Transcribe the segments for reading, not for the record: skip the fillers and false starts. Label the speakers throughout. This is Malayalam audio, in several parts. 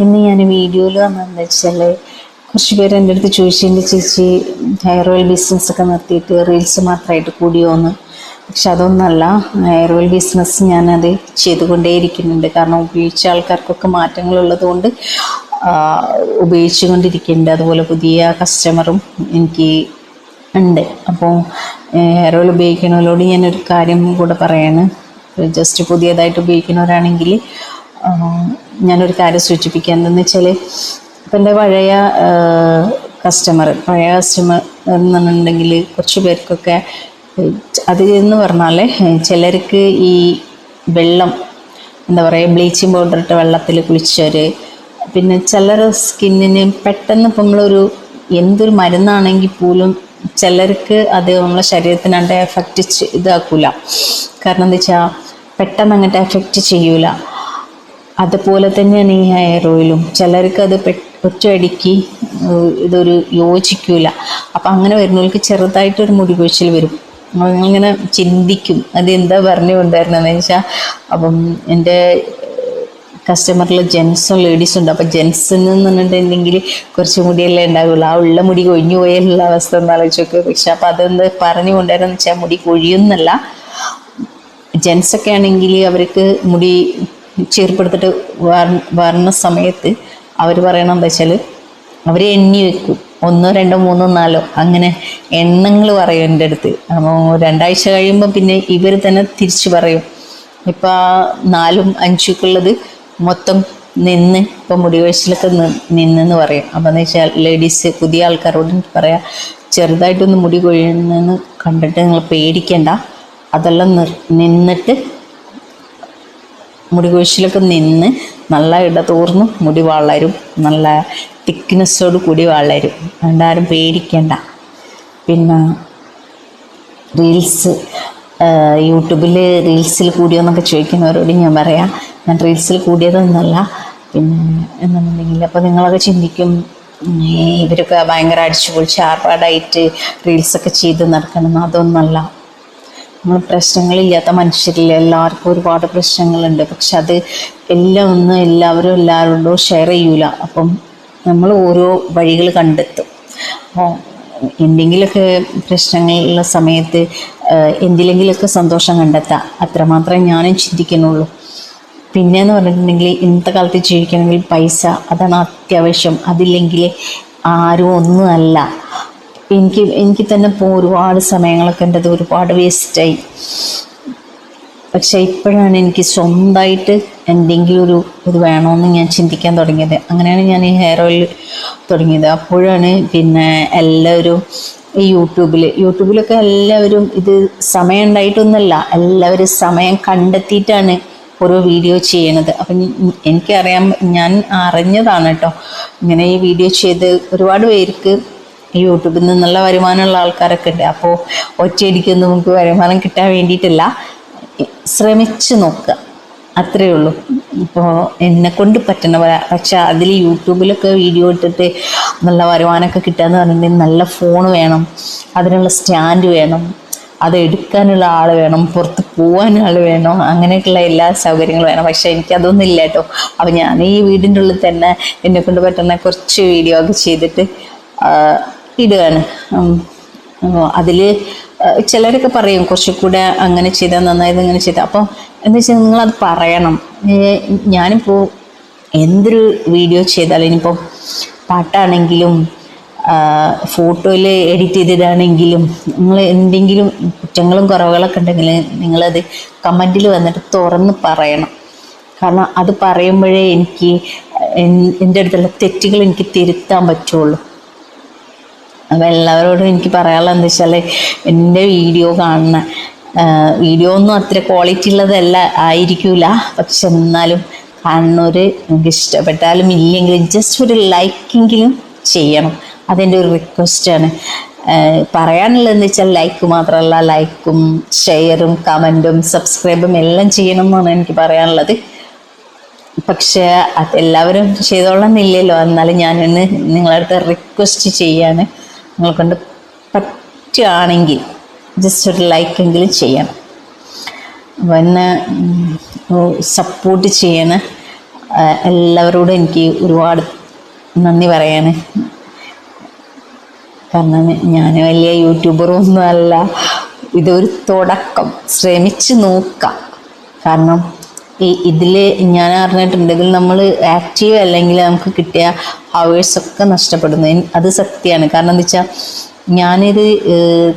Speaker 1: ഇന്ന് ഞാൻ വീഡിയോയിൽ വന്നതെന്ന് വെച്ചാൽ കുറച്ച് പേര് എൻ്റെ അടുത്ത് ചോദിച്ചതിൻ്റെ ചേച്ചി ഹെയർ ഓയിൽ ബിസിനസ്സൊക്കെ നിർത്തിയിട്ട് റീൽസ് മാത്രമായിട്ട് കൂടിയോന്ന്. പക്ഷെ അതൊന്നല്ല, ഹെയർ ഓയിൽ ബിസിനസ് ഞാനത് ചെയ്തുകൊണ്ടേയിരിക്കുന്നുണ്ട്. കാരണം ഉപയോഗിച്ച ആൾക്കാർക്കൊക്കെ മാറ്റങ്ങളുള്ളത് കൊണ്ട് ഉപയോഗിച്ചു കൊണ്ടിരിക്കുന്നുണ്ട്. അതുപോലെ പുതിയ കസ്റ്റമറും എനിക്ക് ഉണ്ട്. അപ്പോൾ ഹെയർ ഓയിൽ ഉപയോഗിക്കുന്നവരോട് ഞാനൊരു കാര്യം കൂടെ പറയാണ്. ജസ്റ്റ് പുതിയതായിട്ട് ഉപയോഗിക്കുന്നവരാണെങ്കിൽ ഞാനൊരു കാര്യം സൂചിപ്പിക്കുക. എന്തെന്ന് വെച്ചാൽ ഇപ്പം എൻ്റെ പഴയ കസ്റ്റമർ എന്ന് പറഞ്ഞിട്ടുണ്ടെങ്കിൽ കുറച്ച് പേർക്കൊക്കെ അത് എന്ന് പറഞ്ഞാൽ ചിലർക്ക് ഈ വെള്ളം എന്താ പറയുക, ബ്ലീച്ചിങ് പൗഡർ ഇട്ട വെള്ളത്തിൽ കുളിച്ചവർ, പിന്നെ ചിലർ സ്കിന്നിന് പെട്ടെന്ന് ഇപ്പം നമ്മളൊരു എന്തൊരു മരുന്നാണെങ്കിൽ പോലും ചിലർക്ക് അത് നമ്മളെ ശരീരത്തിനണ്ട് എഫക്റ്റ് ഇതാക്കൂല. കാരണം എന്താ വെച്ചാൽ പെട്ടെന്ന് അങ്ങോട്ട് എഫക്റ്റ് ചെയ്യൂല. അതുപോലെ തന്നെയാണ് ഈ ഹെയർ ഓയിലും. ചിലർക്ക് അത് ഒറ്റയടിക്ക് ഇതൊരു യോജിക്കൂല. അപ്പം അങ്ങനെ വരുന്നവർക്ക് ചെറുതായിട്ടൊരു മുടി കൊഴിച്ചിൽ വരും. അങ്ങനെ ചിന്തിക്കും അത് എന്താ പറഞ്ഞു കൊണ്ടുവരണമെന്ന് വെച്ചാൽ. അപ്പം എൻ്റെ കസ്റ്റമറിൽ ജെൻസും ലേഡീസും ഉണ്ട്. അപ്പം ജെൻസിന് പറഞ്ഞിട്ടുണ്ടെങ്കിൽ കുറച്ച് മുടിയല്ലേ ഉണ്ടാവുള്ളൂ. ആ ഉള്ള മുടി കൊഴിഞ്ഞു പോയുള്ള അവസ്ഥ ഒന്ന് ആലോചിച്ചൊക്കെ. പക്ഷെ അപ്പം അതൊന്ന് പറഞ്ഞു കൊണ്ടുവരാന്ന് വെച്ചാൽ മുടി കൊഴിയുന്നല്ല. ജെൻസൊക്കെ ആണെങ്കിൽ അവർക്ക് മുടി ചീർപ്പെടുത്തിട്ട് വരുന്ന സമയത്ത് അവർ പറയണമെന്ന് വെച്ചാൽ അവർ എണ്ണി വെക്കും. 1, 2, 3, 4 അങ്ങനെ എണ്ണങ്ങൾ പറയും എൻ്റെ അടുത്ത്. അപ്പോൾ 2 ആഴ്ച കഴിയുമ്പോൾ പിന്നെ ഇവർ തന്നെ തിരിച്ച് പറയും. ഇപ്പം 4ഉം 5ഉം മൊത്തം നിന്ന് ഇപ്പം മുടി കൊഴിച്ചിലൊക്കെ നിന്നെന്ന് പറയും. അപ്പം എന്ന് വെച്ചാൽ ലേഡീസ് പുതിയ ആൾക്കാരോട് പറയാം, ചെറുതായിട്ടൊന്ന് മുടി കൊഴിയുന്നെന്ന് കണ്ടിട്ട് നിങ്ങൾ പേടിക്കേണ്ട. അതെല്ലാം നിന്നിട്ട് മുടി കൊഴിച്ചിലൊക്കെ നിന്ന് നല്ല ഇടതൂർന്ന് മുടി വളരും, നല്ല തിക്നെസ്സോട് കൂടി വളരും. അതുകൊണ്ടാരും പേടിക്കേണ്ട. പിന്നെ റീൽസ് യൂട്യൂബിൽ റീൽസിൽ കൂടിയോന്നൊക്കെ ചോദിക്കുന്നവരോട് ഞാൻ പറയാം, ഞാൻ റീൽസിൽ കൂടിയതൊന്നുമല്ല. പിന്നെ എന്നുണ്ടെങ്കിൽ അപ്പോൾ നിങ്ങളൊക്കെ ചിന്തിക്കും ഇവരൊക്കെ ഭയങ്കര അടിച്ചുപൊളിച്ച് ആർഭാടായിട്ട് റീൽസൊക്കെ ചെയ്ത് നടക്കണം. അതൊന്നുമല്ല. നമ്മൾ പ്രശ്നങ്ങളില്ലാത്ത മനുഷ്യരില്ല. എല്ലാവർക്കും ഒരുപാട് പ്രശ്നങ്ങളുണ്ട്. പക്ഷെ അത് എല്ലാവരും എല്ലാവരോടും ഷെയർ ചെയ്യൂല. അപ്പം നമ്മൾ ഓരോ വഴികൾ കണ്ടെത്തും. അപ്പോൾ എന്തെങ്കിലുമൊക്കെ പ്രശ്നങ്ങളുള്ള സമയത്ത് എന്തിലെങ്കിലുമൊക്കെ സന്തോഷം കണ്ടെത്താം. അത്രമാത്രമേ ഞാനും ചിന്തിക്കുന്നുള്ളൂ. പിന്നെയെന്ന് പറഞ്ഞിട്ടുണ്ടെങ്കിൽ ഇന്നത്തെ കാലത്ത് ജീവിക്കണമെങ്കിൽ പൈസ അതാണ് അത്യാവശ്യം. അതില്ലെങ്കിൽ ആരും ഒന്നുമല്ല. എനിക്ക് തന്നെ ഇപ്പോൾ ഒരുപാട് സമയങ്ങളൊക്കെ എൻ്റെത് ഒരുപാട് വേസ്റ്റായി. പക്ഷെ ഇപ്പോഴാണ് എനിക്ക് സ്വന്തമായിട്ട് എന്തെങ്കിലും ഇത് വേണമെന്ന് ഞാൻ ചിന്തിക്കാൻ തുടങ്ങിയത്. അങ്ങനെയാണ് ഞാൻ ഈ ഹെയർ ഓയിൽ തുടങ്ങിയത്. അപ്പോഴാണ് പിന്നെ എല്ലാവരും ഈ യൂട്യൂബിലൊക്കെ എല്ലാവരും ഇത് സമയം ഉണ്ടായിട്ടൊന്നുമല്ല, എല്ലാവരും സമയം കണ്ടെത്തിയിട്ടാണ് ഓരോ വീഡിയോ ചെയ്യണത്. അപ്പം എനിക്കറിയാം, ഞാൻ അറിഞ്ഞതാണ് കേട്ടോ. ഇങ്ങനെ ഈ വീഡിയോ ചെയ്ത് ഒരുപാട് പേർക്ക് യൂട്യൂബിൽ നിന്നുള്ള വരുമാനമുള്ള ആൾക്കാരൊക്കെ ഉണ്ട്. അപ്പോൾ ഒറ്റയടിക്കൊന്നും നമുക്ക് വരുമാനം കിട്ടാൻ വേണ്ടിയിട്ടില്ല, ശ്രമിച്ച് നോക്കുക, അത്രയേ ഉള്ളൂ. ഇപ്പോൾ എന്നെക്കൊണ്ട് പറ്റുന്ന പോലെ. പക്ഷെ അതിൽ യൂട്യൂബിലൊക്കെ വീഡിയോ ഇട്ടിട്ട് നല്ല വരുമാനമൊക്കെ കിട്ടുകയെന്ന് പറഞ്ഞിട്ടുണ്ടെങ്കിൽ നല്ല ഫോൺ വേണം, അതിനുള്ള സ്റ്റാൻഡ് വേണം, അത് എടുക്കാനുള്ള ആൾ വേണം, പുറത്ത് പോകാൻ ആൾ വേണം, അങ്ങനെയൊക്കെയുള്ള എല്ലാ സൗകര്യങ്ങളും വേണം. പക്ഷെ എനിക്കതൊന്നും ഇല്ല കേട്ടോ. അപ്പം ഞാൻ ഈ വീടിൻ്റെ ഉള്ളിൽ തന്നെ എന്നെക്കൊണ്ട് പറ്റുന്ന കുറച്ച് വീഡിയോ ഒക്കെ ചെയ്തിട്ട് ഇടുകയാണ്. അതിൽ ചിലരൊക്കെ പറയും കുറച്ചുകൂടെ അങ്ങനെ ചെയ്താൽ നന്നായത്, ഇങ്ങനെ ചെയ്താൽ. അപ്പോൾ എന്താ വെച്ചാൽ നിങ്ങളത് പറയണം. ഞാനിപ്പോൾ എന്തൊരു വീഡിയോ ചെയ്താലും, ഇനിയിപ്പോൾ പാട്ടാണെങ്കിലും ഫോട്ടോയിൽ എഡിറ്റ് ചെയ്തിടാണെങ്കിലും, നിങ്ങൾ എന്തെങ്കിലും കുറ്റങ്ങളും കുറവുകളൊക്കെ ഉണ്ടെങ്കിൽ നിങ്ങളത് കമൻറ്റിൽ വന്നിട്ട് തുറന്ന് പറയണം. കാരണം അത് പറയുമ്പോഴേ എനിക്ക് എൻ്റെ അടുത്തുള്ള തെറ്റുകൾ എനിക്ക് തിരുത്താൻ പറ്റുള്ളൂ. അപ്പോൾ എല്ലാവരോടും എനിക്ക് പറയാനുള്ളത് എന്താ വെച്ചാൽ, എൻ്റെ വീഡിയോ കാണുന്ന വീഡിയോ ഒന്നും അത്ര ക്വാളിറ്റി ഉള്ളതല്ല ആയിരിക്കില്ല. പക്ഷെ എന്നാലും കാണുന്നവർ എനിക്ക് ഇഷ്ടപ്പെട്ടാലും ഇല്ലെങ്കിലും ജസ്റ്റ് ഒരു ലൈക്കെങ്കിലും ചെയ്യണം. അതെൻ്റെ ഒരു റിക്വസ്റ്റാണ്. പറയാനുള്ളതെന്ന് വെച്ചാൽ ലൈക്ക് മാത്രമല്ല, ലൈക്കും ഷെയറും കമൻറ്റും സബ്സ്ക്രൈബും എല്ലാം ചെയ്യണം എന്നാണ് എനിക്ക് പറയാനുള്ളത്. പക്ഷേ അതെല്ലാവരും ചെയ്തോളന്നില്ലല്ലോ. എന്നാലും ഞാനൊന്ന് നിങ്ങളടുത്ത് റിക്വസ്റ്റ് ചെയ്യാണ്, നിങ്ങളെ കൊണ്ട് പറ്റുകയാണെങ്കിൽ ജസ്റ്റ് ഒരു ലൈക്കെങ്കിലും ചെയ്യണം. അപ്പോൾ എന്നെ സപ്പോർട്ട് ചെയ്യണം. എല്ലാവരോടും എനിക്ക് ഒരുപാട് നന്ദി പറയാണ്. കാരണം ഞാൻ വലിയ യൂട്യൂബറൊന്നും അല്ല, ഇതൊരു തുടക്കം, ശ്രമിച്ച് നോക്കാം. കാരണം ഇതിൽ ഞാൻ അറിഞ്ഞിട്ടുണ്ടെങ്കിൽ നമ്മൾ ആക്റ്റീവ് അല്ലെങ്കിൽ നമുക്ക് കിട്ടിയ ഹവേഴ്സൊക്കെ നഷ്ടപ്പെടുന്നു. അത് സത്യമാണ്. കാരണം എന്താ വെച്ചാൽ ഞാനിത്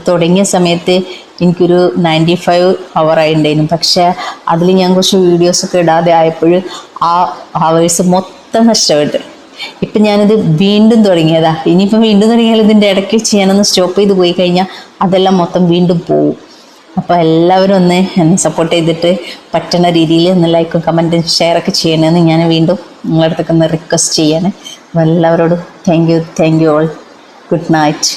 Speaker 1: തുടങ്ങിയ സമയത്ത് എനിക്കൊരു 95 ഹവറായിട്ടുണ്ടായിരുന്നു. പക്ഷേ അതിൽ ഞാൻ കുറച്ച് വീഡിയോസൊക്കെ ഇടാതെ ആയപ്പോൾ ആ ഹവേഴ്സ് മൊത്തം നഷ്ടപ്പെട്ടു. ഇപ്പം ഞാനിത് വീണ്ടും തുടങ്ങിയതാ. ഇനിയിപ്പം വീണ്ടും തുടങ്ങിയാൽ ഇതിൻ്റെ ഇടയ്ക്ക് വെച്ച് ഞാനൊന്ന് സ്റ്റോപ്പ് ചെയ്ത് പോയി കഴിഞ്ഞാൽ അതെല്ലാം മൊത്തം വീണ്ടും പോവും. അപ്പോൾ എല്ലാവരും ഒന്ന് എന്നെ സപ്പോർട്ട് ചെയ്തിട്ട് പറ്റുന്ന രീതിയിൽ ഒന്ന് ലൈക്കും കമൻറ്റും ഷെയറൊക്കെ ചെയ്യണമെന്ന് ഞാൻ വീണ്ടും നിങ്ങളുടെ അടുത്തൊക്കെ ഒന്ന് റിക്വസ്റ്റ് ചെയ്യാണ്. അപ്പോൾ എല്ലാവരോടും thank you all. Good night.